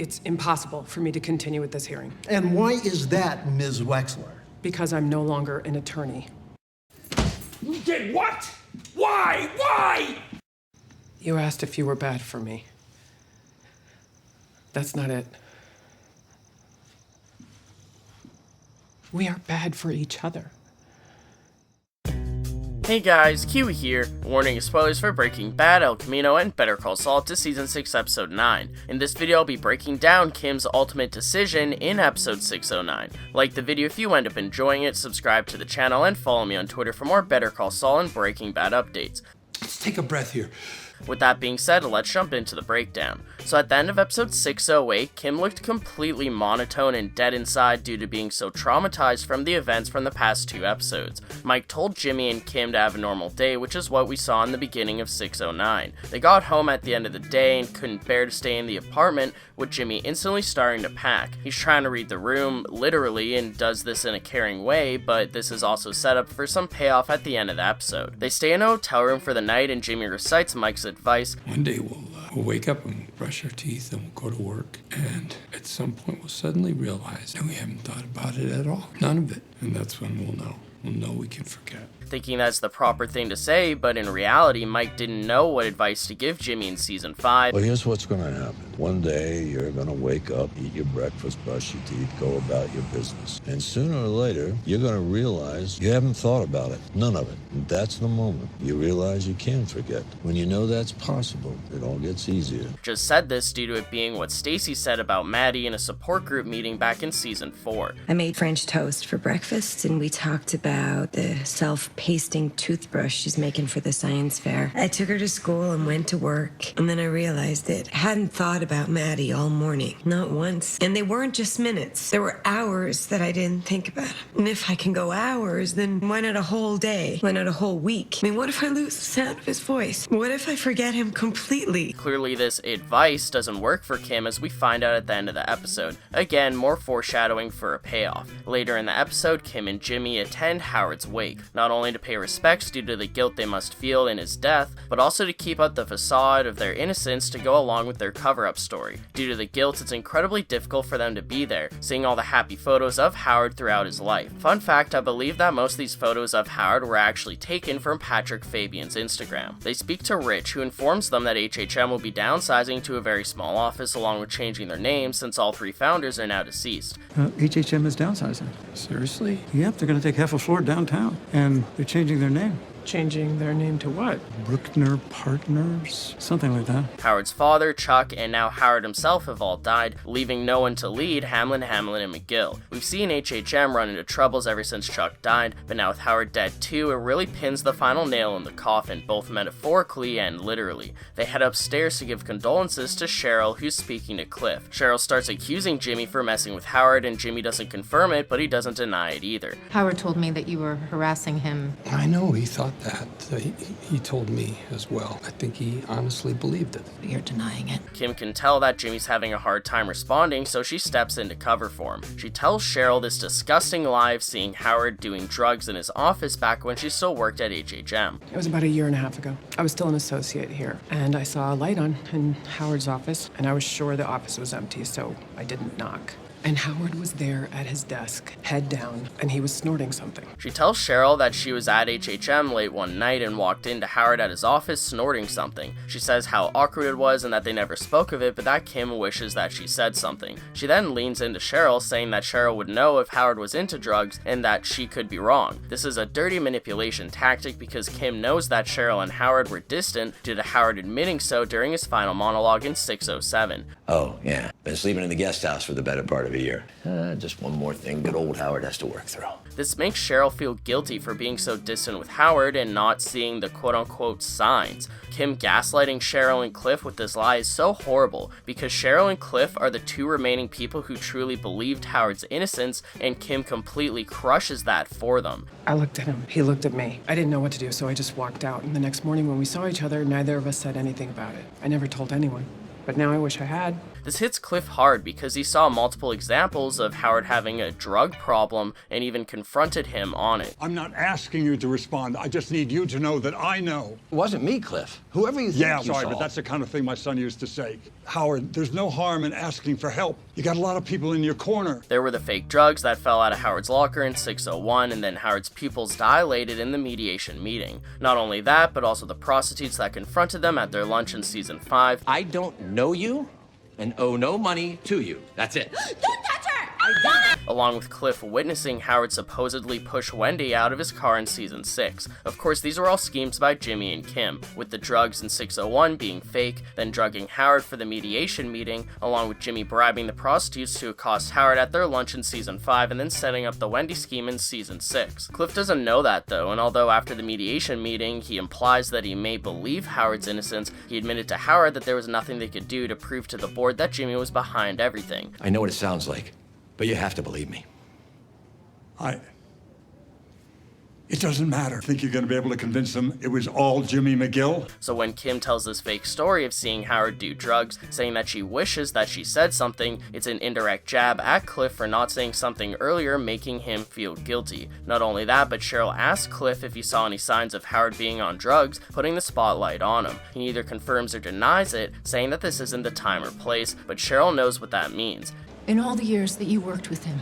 It's impossible for me to continue with this hearing. And why is that, Ms. Wexler? Because I'm no longer an attorney. You did what? Why? Why? You asked if you were bad for me. That's not it. We are bad for each other. Hey guys, Kiwi here. Warning spoilers for Breaking Bad, El Camino, and Better Call Saul to Season 6, Episode 9. In this video, I'll be breaking down Kim's ultimate decision in Episode 609. Like the video if you end up enjoying it, subscribe to the channel, and follow me on Twitter for more Better Call Saul and Breaking Bad updates. Let's take a breath here. With that being said, let's jump into the breakdown. So at the end of episode 608, Kim looked completely monotone and dead inside due to being so traumatized from the events from the past 2 episodes. Mike told Jimmy and Kim to have a normal day, which is what we saw in the beginning of 609. They got home at the end of the day and couldn't bear to stay in the apartment, with Jimmy instantly starting to pack. He's trying to read the room, literally, and does this in a caring way, but this is also set up for some payoff at the end of the episode. They stay in a hotel room for the night and Jimmy recites Mike's advice. One day we'll wake up and brush our teeth and we'll go to work, and at some point we'll suddenly realize that we haven't thought about it at all. None of it. And that's when we'll know. We'll know we can forget. Thinking that's the proper thing to say, but in reality, Mike didn't know what advice to give Jimmy in Season 5. Well, here's what's going to happen. One day, you're going to wake up, eat your breakfast, brush your teeth, go about your business. And sooner or later, you're going to realize you haven't thought about it. None of it. And that's the moment you realize you can forget. When you know that's possible, it all gets easier. Just said this due to it being what Stacy said about Maddie in a support group meeting back in Season 4. I made French toast for breakfast, and we talked about the self-pasting toothbrush she's making for the science fair. I took her to school and went to work, and then I realized it. I hadn't thought about Maddie all morning, not once. And they weren't just minutes. There were hours that I didn't think about him. And if I can go hours, then why not a whole day? Why not a whole week? I mean, what if I lose the sound of his voice? What if I forget him completely? Clearly, this advice doesn't work for Kim, as we find out at the end of the episode. Again, more foreshadowing for a payoff. Later in the episode, Kim and Jimmy attend Howard's wake, not only to pay respects due to the guilt they must feel in his death, but also to keep up the facade of their innocence to go along with their cover-up story. Due to the guilt, it's incredibly difficult for them to be there, seeing all the happy photos of Howard throughout his life. Fun fact, I believe that most of these photos of Howard were actually taken from Patrick Fabian's Instagram. They speak to Rich, who informs them that HHM will be downsizing to a very small office along with changing their names since all 3 founders are now deceased. HHM is downsizing. Seriously? Yep, they're going to take half a floor downtown, and they're changing their name. Changing their name to what? Brookner Partners? Something like that. Howard's father, Chuck, and now Howard himself have all died, leaving no one to lead Hamlin, and McGill. We've seen HHM run into troubles ever since Chuck died, but now with Howard dead too, it really pins the final nail in the coffin, both metaphorically and literally. They head upstairs to give condolences to Cheryl, who's speaking to Cliff. Cheryl starts accusing Jimmy for messing with Howard, and Jimmy doesn't confirm it, but he doesn't deny it either. Howard told me that you were harassing him. I know he thought that. He told me as well. I think he honestly believed it. You're denying it. Kim can tell that Jimmy's having a hard time responding, so she steps in to cover for him. She tells Cheryl this disgusting lie of seeing Howard doing drugs in his office back when she still worked at HHM. It was about a year and a half ago. I was still an associate here, and I saw a light on in Howard's office, and I was sure the office was empty, so I didn't knock. And Howard was there at his desk, head down, and he was snorting something. She tells Cheryl that she was at HHM late one night and walked into Howard at his office snorting something. She says how awkward it was and that they never spoke of it, but that Kim wishes that she said something. She then leans into Cheryl, saying that Cheryl would know if Howard was into drugs and that she could be wrong. This is a dirty manipulation tactic because Kim knows that Cheryl and Howard were distant due to Howard admitting so during his final monologue in 607. Oh, yeah. Been sleeping in the guest house for the better part of a year. Just one more thing good old Howard has to work through. This makes Cheryl feel guilty for being so distant with Howard and not seeing the quote-unquote signs. Kim gaslighting Cheryl and Cliff with this lie is so horrible because Cheryl and Cliff are the 2 remaining people who truly believed Howard's innocence, and Kim completely crushes that for them. I looked at him. He looked at me. I didn't know what to do, so I just walked out. And the next morning when we saw each other, neither of us said anything about it. I never told anyone. But now I wish I had. This hits Cliff hard because he saw multiple examples of Howard having a drug problem and even confronted him on it. I'm not asking you to respond. I just need you to know that I know. It wasn't me, Cliff. Whoever you think Yeah, you sorry, saw. but that's the kind of thing my son used to say. Howard, there's no harm in asking for help. You got a lot of people in your corner. There were the fake drugs that fell out of Howard's locker in 601, and then Howard's pupils dilated in the mediation meeting. Not only that, but also the prostitutes that confronted them at their lunch in season 5. I don't know you and owe no money to you. That's it. Don't touch her! Along with Cliff witnessing Howard supposedly push Wendy out of his car in season 6. Of course, these were all schemes by Jimmy and Kim, with the drugs in 601 being fake, then drugging Howard for the mediation meeting, along with Jimmy bribing the prostitutes to accost Howard at their lunch in season 5, and then setting up the Wendy scheme in season 6. Cliff doesn't know that though, and although after the mediation meeting he implies that he may believe Howard's innocence, he admitted to Howard that there was nothing they could do to prove to the board that Jimmy was behind everything. I know what it sounds like, but you have to believe me. It doesn't matter. Think you're going to be able to convince them it was all Jimmy McGill? So when Kim tells this fake story of seeing Howard do drugs, saying that she wishes that she said something, it's an indirect jab at Cliff for not saying something earlier, making him feel guilty. Not only that, but Cheryl asked Cliff if he saw any signs of Howard being on drugs, putting the spotlight on him. He neither confirms or denies it, saying that this isn't the time or place, but Cheryl knows what that means. In all the years that you worked with him,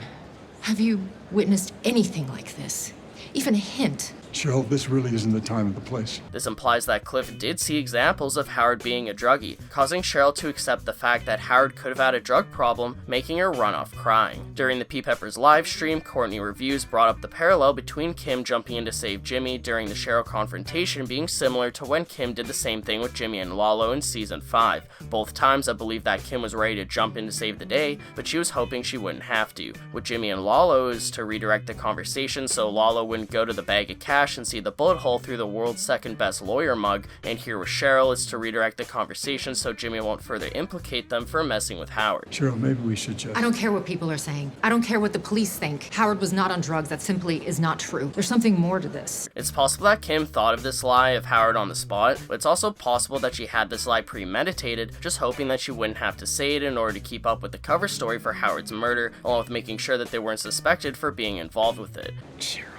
have you witnessed anything like this? Even a hint? Cheryl, this really isn't the time or the place. This implies that Cliff did see examples of Howard being a druggie, causing Cheryl to accept the fact that Howard could have had a drug problem, making her run off crying. During the P. Peppers live stream, Courtney Reviews brought up the parallel between Kim jumping in to save Jimmy during the Cheryl confrontation being similar to when Kim did the same thing with Jimmy and Lalo in season 5. Both times I believe that Kim was ready to jump in to save the day, but she was hoping she wouldn't have to. With Jimmy and Lalo is to redirect the conversation so Lalo wouldn't go to the bag of cash and see the bullet hole through the world's second best lawyer mug, and here with Cheryl is to redirect the conversation so Jimmy won't further implicate them for messing with Howard. Cheryl, maybe we should just... I don't care what people are saying. I don't care what the police think. Howard was not on drugs. That simply is not true. There's something more to this. It's possible that Kim thought of this lie of Howard on the spot, but it's also possible that she had this lie premeditated, just hoping that she wouldn't have to say it in order to keep up with the cover story for Howard's murder, along with making sure that they weren't suspected for being involved with it. Cheryl,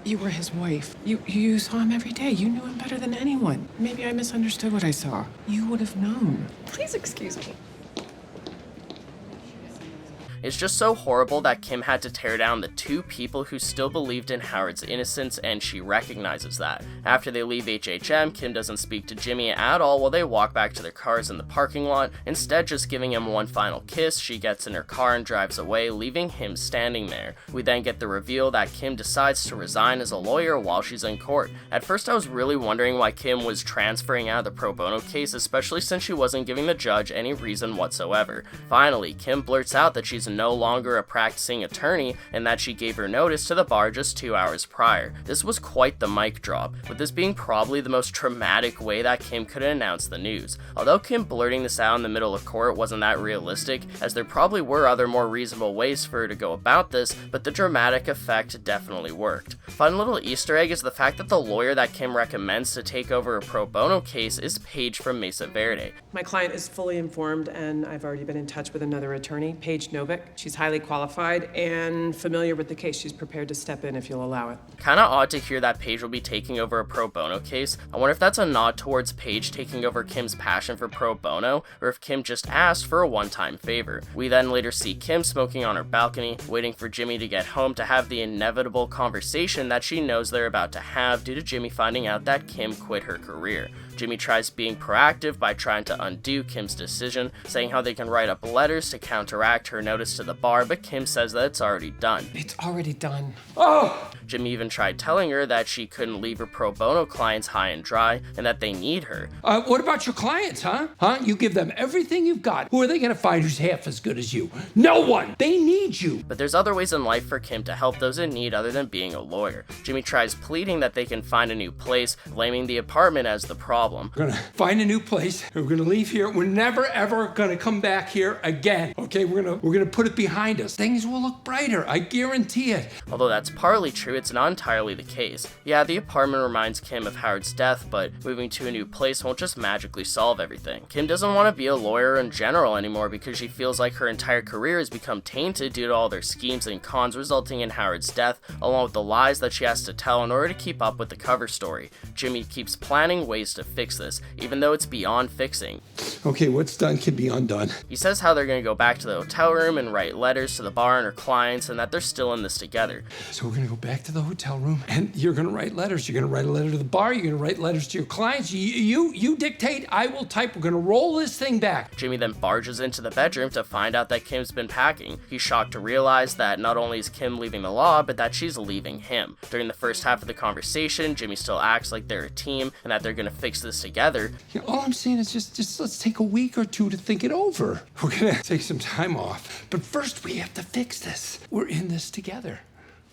you were his wife. You saw him every day. You knew him better than anyone. Maybe I misunderstood what I saw. You would have known. Please excuse me. It's just so horrible that Kim had to tear down the two people who still believed in Howard's innocence, and she recognizes that. After they leave HHM, Kim doesn't speak to Jimmy at all while they walk back to their cars in the parking lot, instead just giving him one final kiss. She gets in her car and drives away, leaving him standing there. We then get the reveal that Kim decides to resign as a lawyer while she's in court. At first I was really wondering why Kim was transferring out of the pro bono case, especially since she wasn't giving the judge any reason whatsoever. Finally, Kim blurts out that she's no longer a practicing attorney and that she gave her notice to the bar just 2 hours prior. This was quite the mic drop, with this being probably the most traumatic way that Kim could announce the news. Although Kim blurting this out in the middle of court wasn't that realistic, as there probably were other more reasonable ways for her to go about this, but the dramatic effect definitely worked. Fun little Easter egg is the fact that the lawyer that Kim recommends to take over a pro bono case is Paige from Mesa Verde. My client is fully informed, and I've already been in touch with another attorney, Paige Novick. She's highly qualified and familiar with the case. She's prepared to step in if you'll allow it. Kinda odd to hear that Paige will be taking over a pro bono case. I wonder if that's a nod towards Paige taking over Kim's passion for pro bono, or if Kim just asked for a one-time favor. We then later see Kim smoking on her balcony, waiting for Jimmy to get home to have the inevitable conversation that she knows they're about to have due to Jimmy finding out that Kim quit her career. Jimmy tries being proactive by trying to undo Kim's decision, saying how they can write up letters to counteract her notice to the bar, but Kim says that it's already done. It's already done. Oh! Jimmy even tried telling her that she couldn't leave her pro bono clients high and dry, and that they need her. What about your clients, huh? You give them everything you've got. Who are they gonna find who's half as good as you? No one! They need you! But there's other ways in life for Kim to help those in need other than being a lawyer. Jimmy tries pleading that they can find a new place, blaming the apartment as the problem. problem. We're gonna find a new place. We're gonna leave here. We're never ever gonna come back here again. Okay, we're gonna put it behind us. Things will look brighter. I guarantee it. Although that's partly true, it's not entirely the case. Yeah, the apartment reminds Kim of Howard's death, but moving to a new place won't just magically solve everything. Kim doesn't want to be a lawyer in general anymore because she feels like her entire career has become tainted due to all their schemes and cons resulting in Howard's death, along with the lies that she has to tell in order to keep up with the cover story. Jimmy keeps planning ways to fix this, even though it's beyond fixing. Okay, what's done can be undone. He says how they're going to go back to the hotel room and write letters to the bar and her clients, and that they're still in this together. So we're gonna go back to the hotel room, and you're gonna write letters. You're gonna write a letter to the bar. You're gonna write letters to your clients. You dictate. I will type. We're gonna roll this thing back. Jimmy then barges into the bedroom to find out that Kim's been packing. He's shocked to realize that not only is Kim leaving the law, but that she's leaving him. During the first half of the conversation, Jimmy still acts like they're a team and that they're gonna fix this together. You know, all I'm saying is just let's take a week or two to think it over. We're gonna take some time off, but first we have to fix this. We're in this together.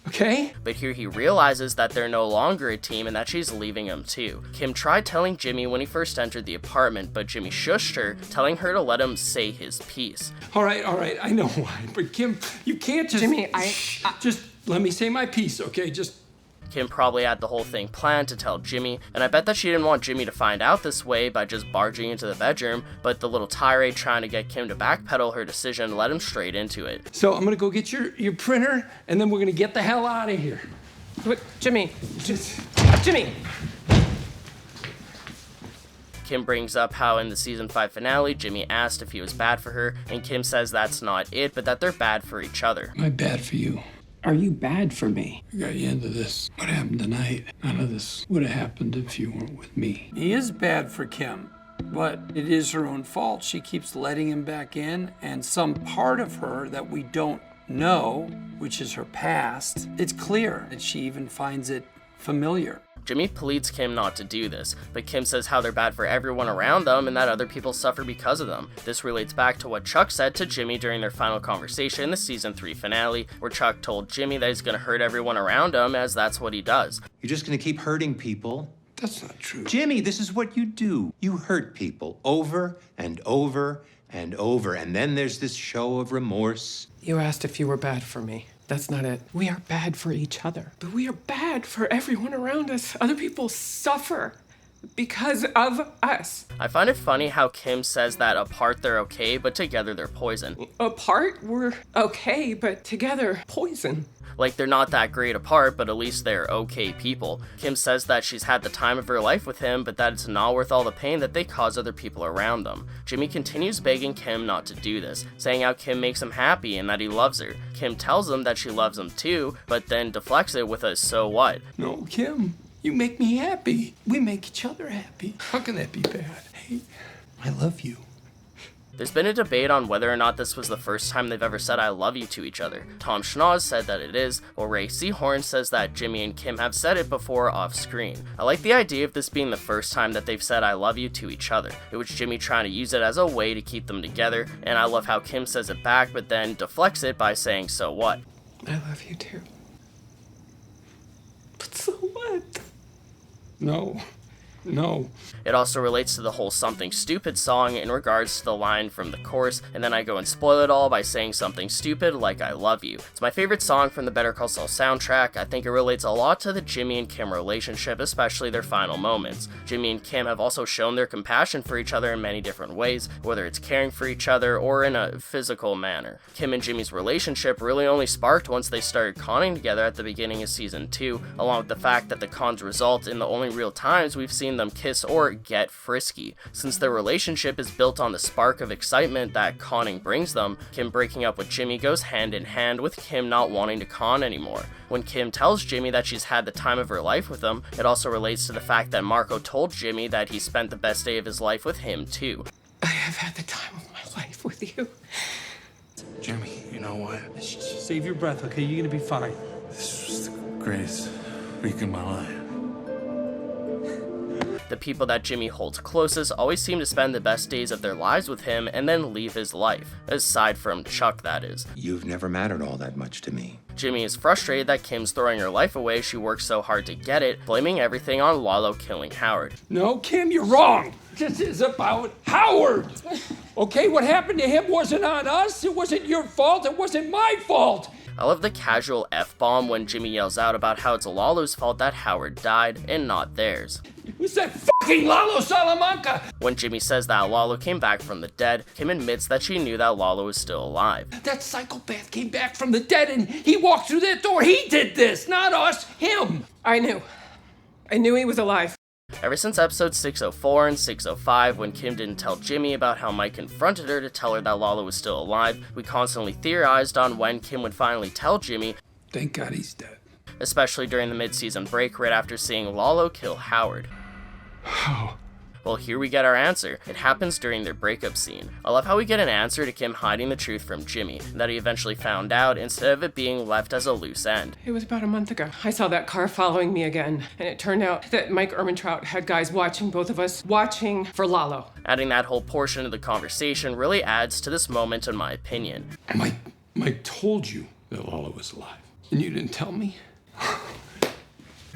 Okay? But here he realizes that they're no longer a team and that she's leaving him too. Kim tried telling Jimmy when he first entered the apartment, but Jimmy shushed her, telling her to let him say his piece. All right, I know why, but Kim, you can't just... Jimmy, Just let me say my piece, okay? Kim probably had the whole thing planned to tell Jimmy, and I bet that she didn't want Jimmy to find out this way by just barging into the bedroom, but the little tirade trying to get Kim to backpedal her decision led him straight into it. So I'm gonna go get your printer, and then we're gonna get the hell out of here. What, Jimmy? Jimmy! Kim brings up how in the season 5 finale, Jimmy asked if he was bad for her, and Kim says that's not it, but that they're bad for each other. Am I bad for you? Are you bad for me? I got you into this. What happened tonight? None of this would have happened if you weren't with me. He is bad for Kim, but it is her own fault. She keeps letting him back in, and some part of her that we don't know, which is her past, it's clear that she even finds it familiar. Jimmy pleads Kim not to do this, but Kim says how they're bad for everyone around them and that other people suffer because of them. This relates back to what Chuck said to Jimmy during their final conversation in the season 3 finale, where Chuck told Jimmy that he's gonna hurt everyone around him as that's what he does. You're just gonna keep hurting people? That's not true. Jimmy, this is what you do. You hurt people over and over and over, and then there's this show of remorse. You asked if you were bad for me. That's not it. We are bad for each other. But we are bad for everyone around us. Other people suffer because of us. I find it funny how Kim says that apart they're okay, but together they're poison. Apart, we're okay, but together, poison. Like they're not that great apart, but at least they're okay people. Kim says that she's had the time of her life with him, but that it's not worth all the pain that they cause other people around them. Jimmy continues begging Kim not to do this, saying how Kim makes him happy and that he loves her. Kim tells him that she loves him too, but then deflects it with a so what. No, Kim, you make me happy. We make each other happy. How can that be bad? Hey, I love you. There's been a debate on whether or not this was the first time they've ever said I love you to each other. Tom Schnoz said that it is, while Ray Seahorn says that Jimmy and Kim have said it before off screen. I like the idea of this being the first time that they've said I love you to each other. It was Jimmy trying to use it as a way to keep them together, and I love how Kim says it back but then deflects it by saying so what. I love you too. But so what? No. It also relates to the whole Something Stupid song in regards to the line from the chorus, and then I go and spoil it all by saying something stupid like I love you. It's my favorite song from the Better Call Saul soundtrack. I think it relates a lot to the Jimmy and Kim relationship, especially their final moments. Jimmy and Kim have also shown their compassion for each other in many different ways, whether it's caring for each other or in a physical manner. Kim and Jimmy's relationship really only sparked once they started conning together at the beginning of season 2, along with the fact that the cons result in the only real times we've seen them kiss or get frisky. Since their relationship is built on the spark of excitement that conning brings them, Kim breaking up with Jimmy goes hand in hand with Kim not wanting to con anymore. When Kim tells Jimmy that she's had the time of her life with him, it also relates to the fact that Marco told Jimmy that he spent the best day of his life with him too. I have had the time of my life with you. Jimmy, you know what? Save your breath, okay? You're gonna be fine. This was the greatest week of my life. The people that Jimmy holds closest always seem to spend the best days of their lives with him and then leave his life. Aside from Chuck, that is. You've never mattered all that much to me. Jimmy is frustrated that Kim's throwing her life away. She worked so hard to get it, blaming everything on Lalo killing Howard. No, Kim, you're wrong. This is about Howard. Okay, what happened to him wasn't on us. It wasn't your fault. It wasn't my fault. I love the casual F-bomb when Jimmy yells out about how it's Lalo's fault that Howard died and not theirs. It was that fucking Lalo Salamanca. When Jimmy says that Lalo came back from the dead, Kim admits that she knew that Lalo was still alive. That psychopath came back from the dead and he walked through that door. He did this, not us, him. I knew he was alive. Ever since episodes 604 and 605, when Kim didn't tell Jimmy about how Mike confronted her to tell her that Lalo was still alive, we constantly theorized on when Kim would finally tell Jimmy. Thank God he's dead. Especially during the mid-season break right after seeing Lalo kill Howard. How? Well, here we get our answer. It happens during their breakup scene. I love how we get an answer to Kim hiding the truth from Jimmy, that he eventually found out instead of it being left as a loose end. It was about a month ago. I saw that car following me again, and it turned out that Mike Ehrmantraut had guys watching both of us, watching for Lalo. Adding that whole portion of the conversation really adds to this moment in my opinion. Mike told you that Lalo was alive, and you didn't tell me?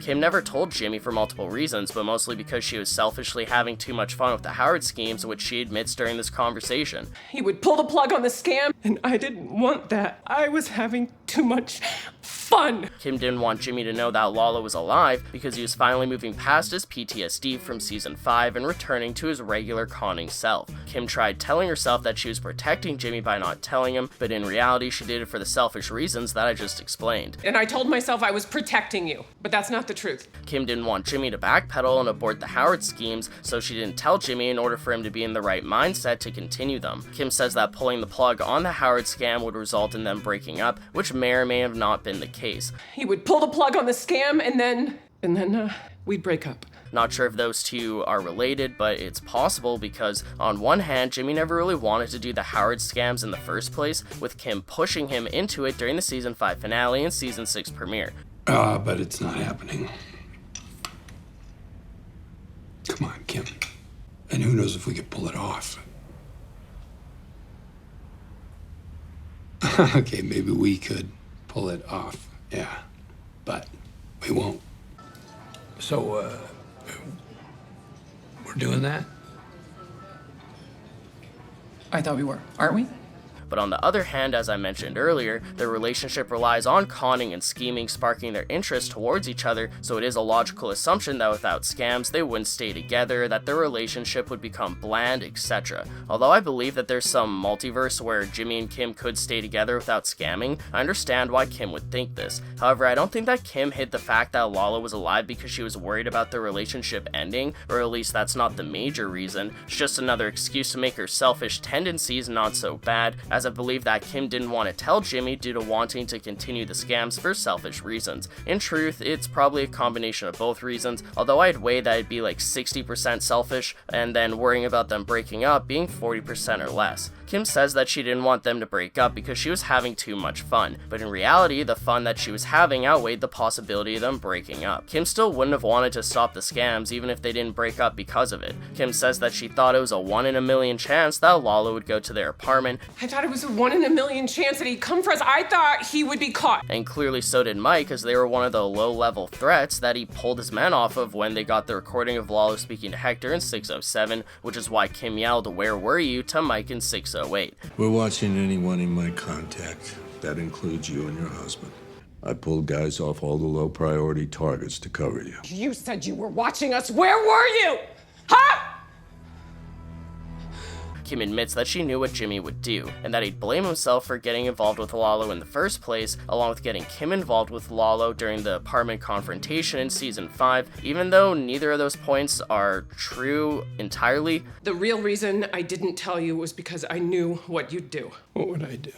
Kim never told Jimmy for multiple reasons, but mostly because she was selfishly having too much fun with the Howard schemes, which she admits during this conversation. He would pull the plug on the scam, and I didn't want that. I was having too much fun. Kim didn't want Jimmy to know that Lalo was alive because he was finally moving past his PTSD from season 5 and returning to his regular conning self. Kim tried telling herself that she was protecting Jimmy by not telling him, but in reality she did it for the selfish reasons that I just explained. And I told myself I was protecting you, but that's not the truth. Kim didn't want Jimmy to backpedal and abort the Howard schemes, so she didn't tell Jimmy in order for him to be in the right mindset to continue them. Kim says that pulling the plug on the Howard scam would result in them breaking up, which may or may have not been the case. He would pull the plug on the scam and then we'd break up. Not sure if those two are related, but it's possible because on one hand, Jimmy never really wanted to do the Howard scams in the first place, with Kim pushing him into it during the season 5 finale and season 6 premiere. But it's not happening. Come on, Kim. And who knows if we could pull it off. Okay, maybe we could pull it off, yeah. But we won't. So, we're doing that? I thought we were, aren't we? But on the other hand, as I mentioned earlier, their relationship relies on conning and scheming, sparking their interest towards each other, so it is a logical assumption that without scams, they wouldn't stay together, that their relationship would become bland, etc. Although I believe that there's some multiverse where Jimmy and Kim could stay together without scamming, I understand why Kim would think this. However, I don't think that Kim hid the fact that Lalo was alive because she was worried about their relationship ending, or at least that's not the major reason. It's just another excuse to make her selfish tendencies not so bad, as I believe that Kim didn't want to tell Jimmy due to wanting to continue the scams for selfish reasons. In truth, it's probably a combination of both reasons, although I'd weigh that it'd be like 60% selfish, and then worrying about them breaking up being 40% or less. Kim says that she didn't want them to break up because she was having too much fun, but in reality, the fun that she was having outweighed the possibility of them breaking up. Kim still wouldn't have wanted to stop the scams even if they didn't break up because of it. Kim says that she thought it was a 1 in a million chance that Lalo would go to their apartment. I thought it was a 1 in a million chance that he'd come for us. I thought he would be caught. And clearly so did Mike, as they were one of the low-level threats that he pulled his men off of when they got the recording of Lalo speaking to Hector in 607, which is why Kim yelled, "Where were you?" to Mike in 608. We're watching anyone in my contact. That includes you and your husband. I pulled guys off all the low-priority targets to cover you. You said you were watching us. Where were you? Huh? Kim admits that she knew what Jimmy would do, and that he'd blame himself for getting involved with Lalo in the first place, along with getting Kim involved with Lalo during the apartment confrontation in season 5, even though neither of those points are true entirely. The real reason I didn't tell you was because I knew what you'd do. What would I do?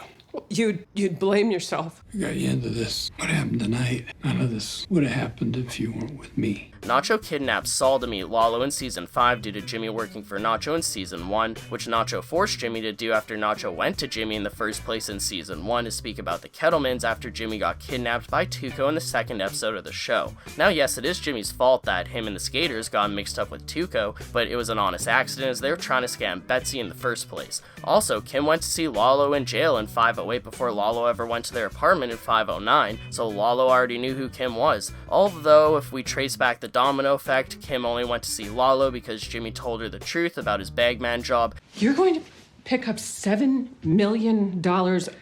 You'd blame yourself. I got you into this. What happened tonight? None of this would have happened if you weren't with me. Nacho kidnaps Saul to meet Lalo in Season 5 due to Jimmy working for Nacho in Season 1, which Nacho forced Jimmy to do after Nacho went to Jimmy in the first place in Season 1 to speak about the Kettlemans after Jimmy got kidnapped by Tuco in the second episode of the show. Now yes, it is Jimmy's fault that him and the skaters got mixed up with Tuco, but it was an honest accident as they were trying to scam Betsy in the first place. Also, Kim went to see Lalo in jail in 508 before Lalo ever went to their apartment in 509, so Lalo already knew who Kim was. Although, if we trace back the domino effect, Kim only went to see Lalo because Jimmy told her the truth about his bagman job. You're going to pick up $7 million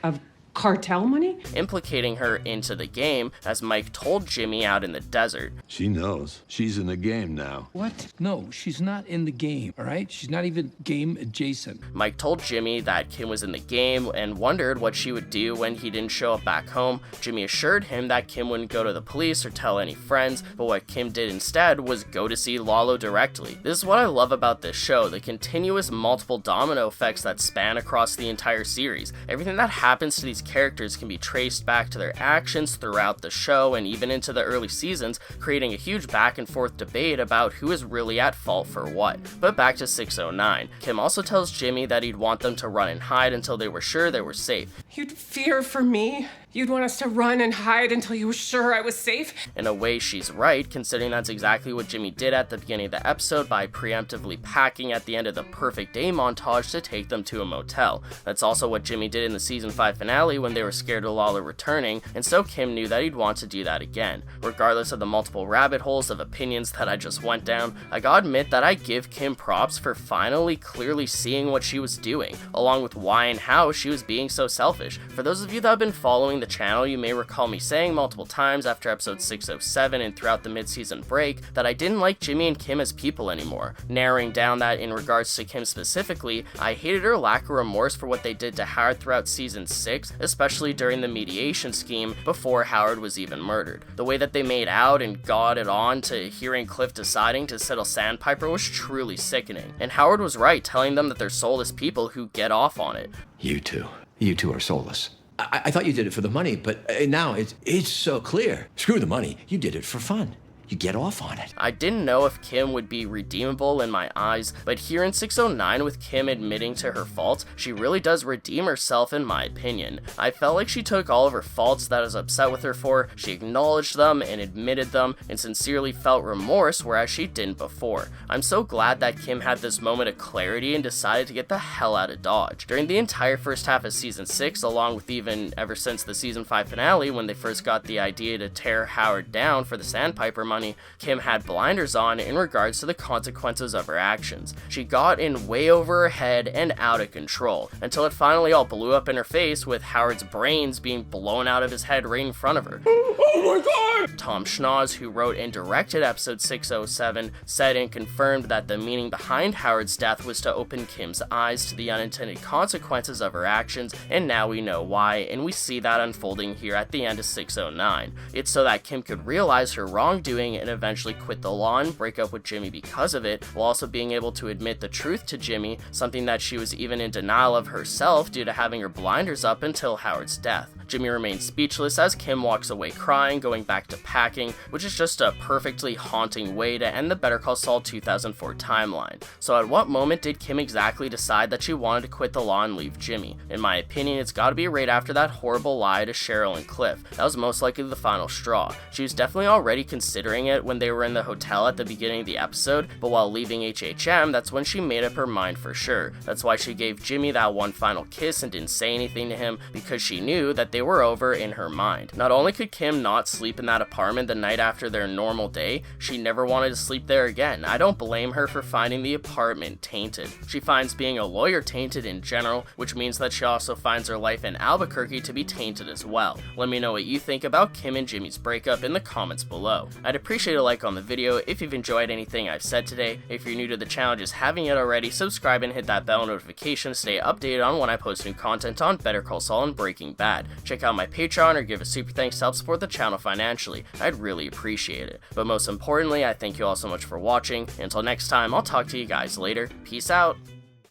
of cartel money? Implicating her into the game, as Mike told Jimmy out in the desert. She knows. She's in the game now. What? No, she's not in the game, all right? She's not even game adjacent. Mike told Jimmy that Kim was in the game and wondered what she would do when he didn't show up back home. Jimmy assured him that Kim wouldn't go to the police or tell any friends, but what Kim did instead was go to see Lalo directly. This is what I love about this show, the continuous multiple domino effects that span across the entire series. Everything that happens to these characters can be traced back to their actions throughout the show and even into the early seasons, creating a huge back and forth debate about who is really at fault for what. But back to 609. Kim also tells Jimmy that he'd want them to run and hide until they were sure they were safe. You'd fear for me? You'd want us to run and hide until you were sure I was safe? In a way, she's right, considering that's exactly what Jimmy did at the beginning of the episode by preemptively packing at the end of the perfect day montage to take them to a motel. That's also what Jimmy did in the season 5 finale when they were scared of Lalo returning, and so Kim knew that he'd want to do that again. Regardless of the multiple rabbit holes of opinions that I just went down, I gotta admit that I give Kim props for finally clearly seeing what she was doing, along with why and how she was being so selfish. For those of you that have been following the channel, you may recall me saying multiple times after episode 607 and throughout the mid-season break that I didn't like Jimmy and Kim as people anymore. Narrowing down that in regards to Kim specifically, I hated her lack of remorse for what they did to Howard throughout season 6, especially during the mediation scheme before Howard was even murdered. The way that they made out and got it on to hearing Cliff deciding to settle Sandpiper was truly sickening. And Howard was right, telling them that they're soulless people who get off on it. You two are soulless. I thought you did it for the money, but now it's so clear. Screw the money. You did it for fun. You get off on it. I didn't know if Kim would be redeemable in my eyes, but here in 609 with Kim admitting to her faults, she really does redeem herself in my opinion. I felt like she took all of her faults that I was upset with her for, she acknowledged them and admitted them, and sincerely felt remorse, whereas she didn't before. I'm so glad that Kim had this moment of clarity and decided to get the hell out of Dodge. During the entire first half of season 6, along with even ever since the season 5 finale when they first got the idea to tear Howard down for the Sandpiper money, Kim had blinders on in regards to the consequences of her actions. She got in way over her head and out of control, until it finally all blew up in her face with Howard's brains being blown out of his head right in front of her. Oh my god! Tom Schnoz, who wrote and directed episode 607, said and confirmed that the meaning behind Howard's death was to open Kim's eyes to the unintended consequences of her actions, and now we know why, and we see that unfolding here at the end of 609. It's so that Kim could realize her wrongdoing and eventually quit the law and break up with Jimmy because of it, while also being able to admit the truth to Jimmy, something that she was even in denial of herself due to having her blinders up until Howard's death. Jimmy remains speechless as Kim walks away crying, going back to packing, which is just a perfectly haunting way to end the Better Call Saul 2004 timeline. So at what moment did Kim exactly decide that she wanted to quit the law and leave Jimmy? In my opinion, it's gotta be right after that horrible lie to Cheryl and Cliff. That was most likely the final straw. She was definitely already considering it when they were in the hotel at the beginning of the episode, but while leaving HHM, that's when she made up her mind for sure. That's why she gave Jimmy that one final kiss and didn't say anything to him, because she knew that they were over in her mind. Not only could Kim not sleep in that apartment the night after their normal day, she never wanted to sleep there again. I don't blame her for finding the apartment tainted. She finds being a lawyer tainted in general, which means that she also finds her life in Albuquerque to be tainted as well. Let me know what you think about Kim and Jimmy's breakup in the comments below. I'd appreciate a like on the video if you've enjoyed anything I've said today. If you're new to the channel, just haven't yet already, subscribe and hit that bell notification to stay updated on when I post new content on Better Call Saul and Breaking Bad. Check out my Patreon or give a super thanks to help support the channel financially. I'd really appreciate it. But most importantly, I thank you all so much for watching. Until next time, I'll talk to you guys later. Peace out.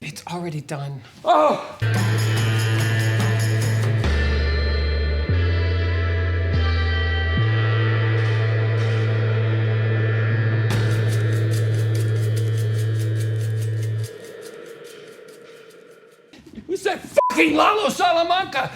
It's already done. Oh! It was that fucking Lalo Salamanca